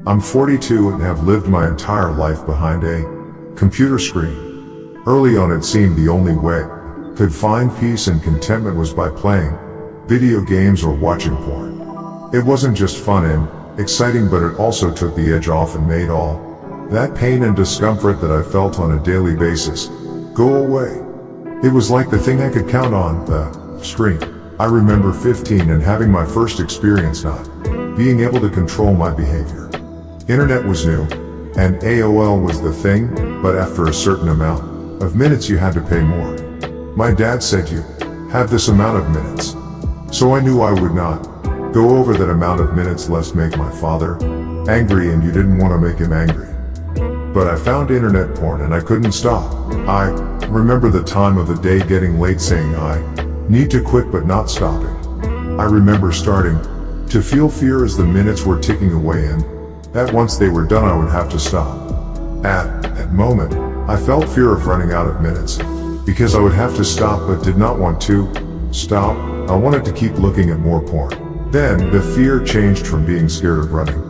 I'm 42 and have lived my entire life behind a computer screen. Early on it seemed the only way I could find peace and contentment was by playing video games or watching porn. It wasn't just fun and exciting, but it also took the edge off and made all that pain and discomfort that I felt on a daily basis go away. It was like the thing I could count on, the screen. I remember 15 and having my first experience not being able to control my behavior. Internet was new, and AOL was the thing, but after a certain amount of minutes you had to pay more. My dad said you have this amount of minutes. So I knew I would not go over that amount of minutes lest make my father angry, and you didn't want to make him angry. But I found internet porn and I couldn't stop. I remember the time of the day getting late saying I need to quit but not stopping. I remember starting to feel fear as the minutes were ticking away and that once they were done I would have to stop. At that moment, I felt fear of running out of minutes because I would have to stop but did not want to stop. I wanted to keep looking at more porn. Then the fear changed from being scared of running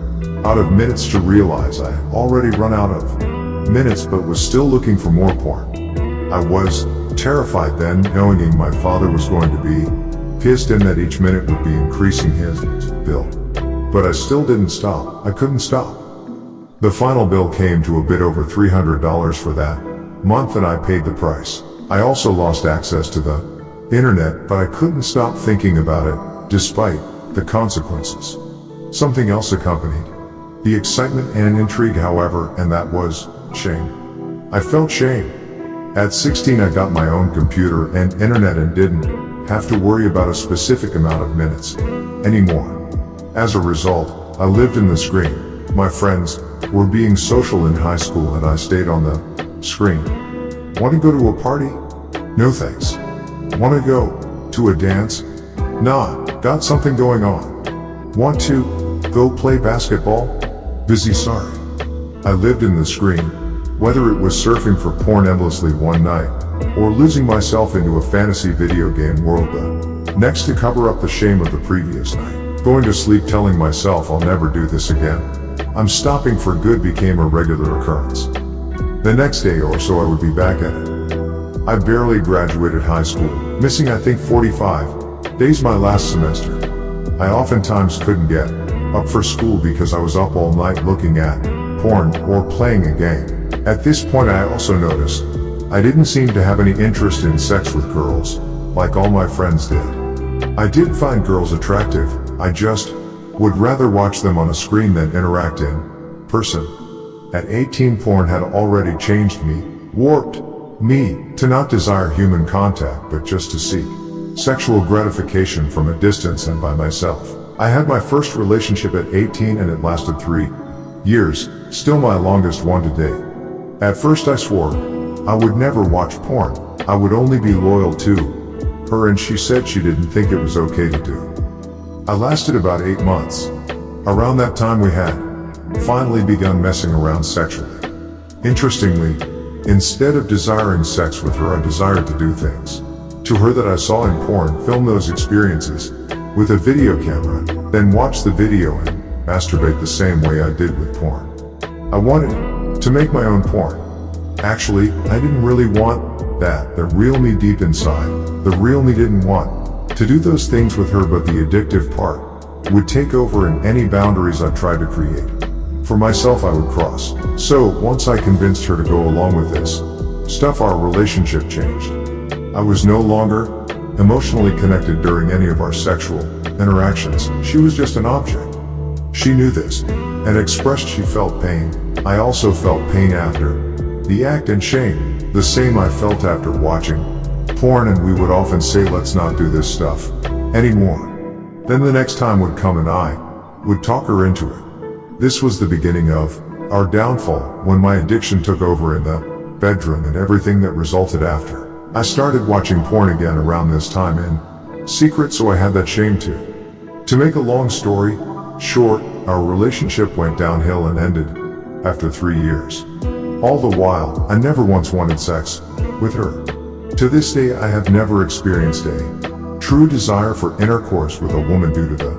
out of minutes to realize I had already run out of minutes but was still looking for more porn. I was terrified then, knowing my father was going to be pissed and that each minute would be increasing his bill. But I still didn't stop. I couldn't stop. The final bill came to a bit over $300 for that month and I paid the price. I also lost access to the internet, but I couldn't stop thinking about it despite the consequences. Something else accompanied the excitement and intrigue, however, and that was shame. I felt shame. At 16 I got my own computer and internet and didn't have to worry about a specific amount of minutes anymore. As a result, I lived in the screen. My friends were being social in high school and I stayed on the screen. Want to go to a party? No thanks. Want to go to a dance? Nah, got something going on. Want to go play basketball? Busy, sorry. I lived in the screen, whether it was surfing for porn endlessly one night, or losing myself into a fantasy video game world the next to cover up the shame of the previous night. Going to sleep telling myself I'll never do this again. I'm stopping for good became a regular occurrence. The next day or so I would be back at it. I barely graduated high school, missing I think 45 days my last semester. I oftentimes couldn't get up for school because I was up all night looking at porn or playing a game. At this point I also noticed I didn't seem to have any interest in sex with girls, like all my friends did. I did find girls attractive, I just would rather watch them on a screen than interact in person. At 18 porn had already changed me, warped me to not desire human contact but just to seek sexual gratification from a distance and by myself. I had my first relationship at 18 and it lasted 3 years, still my longest one to date. At first I swore I would never watch porn, I would only be loyal to her, and she said she didn't think it was okay to do. I lasted about 8 months. Around that time we had finally begun messing around sexually. Interestingly, instead of desiring sex with her, I desired to do things to her that I saw in porn, film those experiences with a video camera, then watch the video and masturbate the same way I did with porn. I wanted to make my own porn. Actually, I didn't really want that. The real me deep inside, the real me didn't want to do those things with her, but the addictive part would take over and any boundaries I tried to create for myself I would cross. So once I convinced her to go along with this stuff, our relationship changed. I was no longer emotionally connected during any of our sexual interactions. She was just an object. She knew this and expressed she felt pain. I also felt pain after the act and shame, the same I felt after watching porn, and we would often say let's not do this stuff anymore. Then the next time would come and I would talk her into it. This was the beginning of our downfall, when my addiction took over in the bedroom and everything that resulted after. I started watching porn again around this time in secret, so I had that shame too. To make a long story short, our relationship went downhill and ended after 3 years. All the while, I never once wanted sex with her. To this day I have never experienced a true desire for intercourse with a woman due to the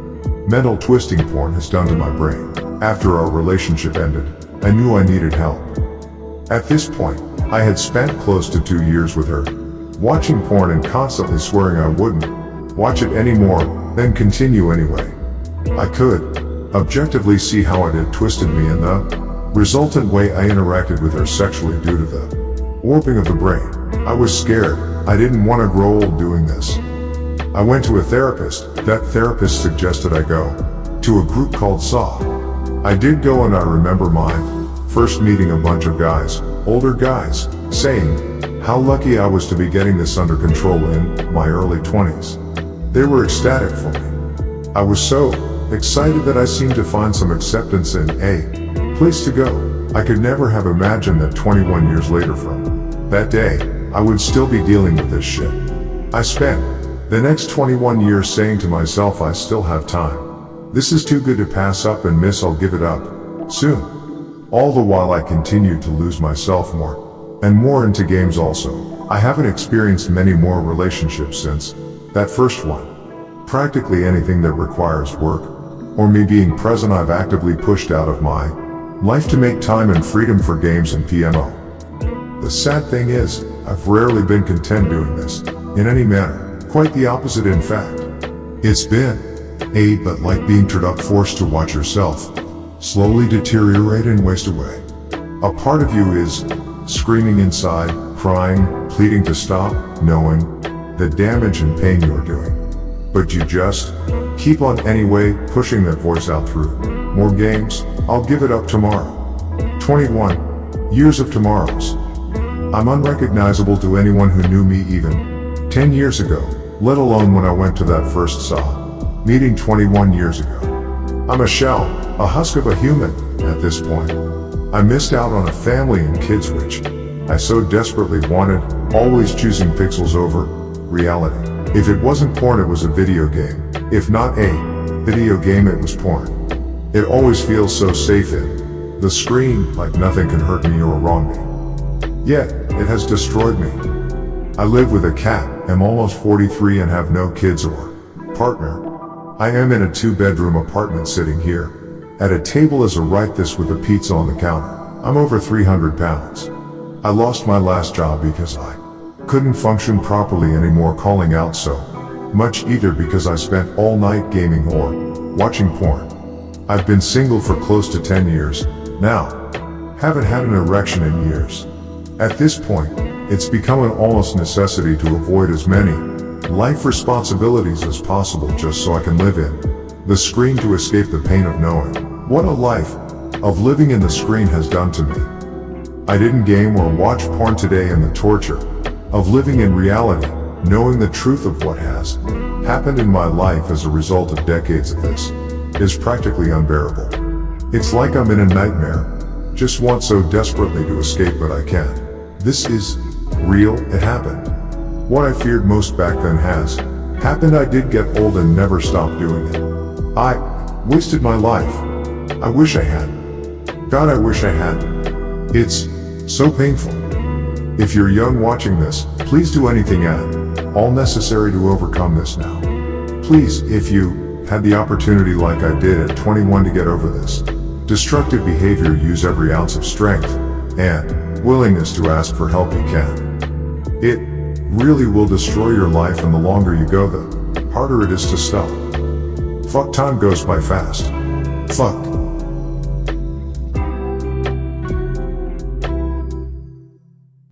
mental twisting porn has done to my brain. After our relationship ended, I knew I needed help. At this point, I had spent close to 2 years with her, watching porn and constantly swearing I wouldn't watch it anymore, then continue anyway. I could objectively see how it had twisted me in the resultant way I interacted with her sexually due to the warping of the brain. I was scared. I didn't want to grow old doing this. I went to a therapist. That therapist suggested I go to a group called SAW. I did go, and I remember my first meeting a bunch of guys, older guys, saying how lucky I was to be getting this under control in my early 20s. They were ecstatic for me. I was so excited that I seemed to find some acceptance in a place to go. I could never have imagined that 21 years later from that day, I would still be dealing with this shit. I spent the next 21 years saying to myself, I still have time. This is too good to pass up and miss, I'll give it up soon. All the while I continued to lose myself more and more into games also. I haven't experienced many more relationships since that first one. Practically anything that requires work or me being present I've actively pushed out of my life to make time and freedom for games and PMO. The sad thing is, I've rarely been content doing this in any manner. Quite the opposite in fact. It's been but like being forced to watch yourself slowly deteriorate and waste away. A part of you is screaming inside, crying, pleading to stop, knowing the damage and pain you're doing. But you just keep on anyway, pushing that voice out through more games. I'll give it up tomorrow. 21 years of tomorrows. I'm unrecognizable to anyone who knew me even 10 years ago, let alone when I went to that first SAW meeting 21 years ago. I'm a shell, a husk of a human at this point. I missed out on a family and kids which I so desperately wanted, always choosing pixels over reality. If it wasn't porn, it was a video game. If not a video game, it was porn. It always feels so safe in the screen, like nothing can hurt me or wrong me. Yet, it has destroyed me. I live with a cat, am almost 43 and have no kids or partner. I am in a 2-bedroom apartment sitting here at a table as I write this with a pizza on the counter. I'm over 300 pounds. I lost my last job because I couldn't function properly anymore, calling out so much, either because I spent all night gaming or watching porn. I've been single for close to 10 years now. Haven't had an erection in years. At this point, it's become an almost necessity to avoid as many life responsibilities as possible just so I can live in the screen to escape the pain of knowing what a life of living in the screen has done to me. I didn't game or watch porn today, and the torture of living in reality, knowing the truth of what has happened in my life as a result of decades of this, is practically unbearable. It's like I'm in a nightmare, just want so desperately to escape but I can't. This is real, it happened. What I feared most back then has happened. I did get old and never stopped doing it. I wasted my life. I wish I hadn't. God, I wish I hadn't. It's so painful. If you're young watching this, please do anything at all necessary to overcome this now. Please, if you had the opportunity like I did at 21 to get over this destructive behavior, use every ounce of strength and willingness to ask for help you can. It really will destroy your life, and the longer you go, the harder it is to stop. Fuck, time goes by fast. Fuck.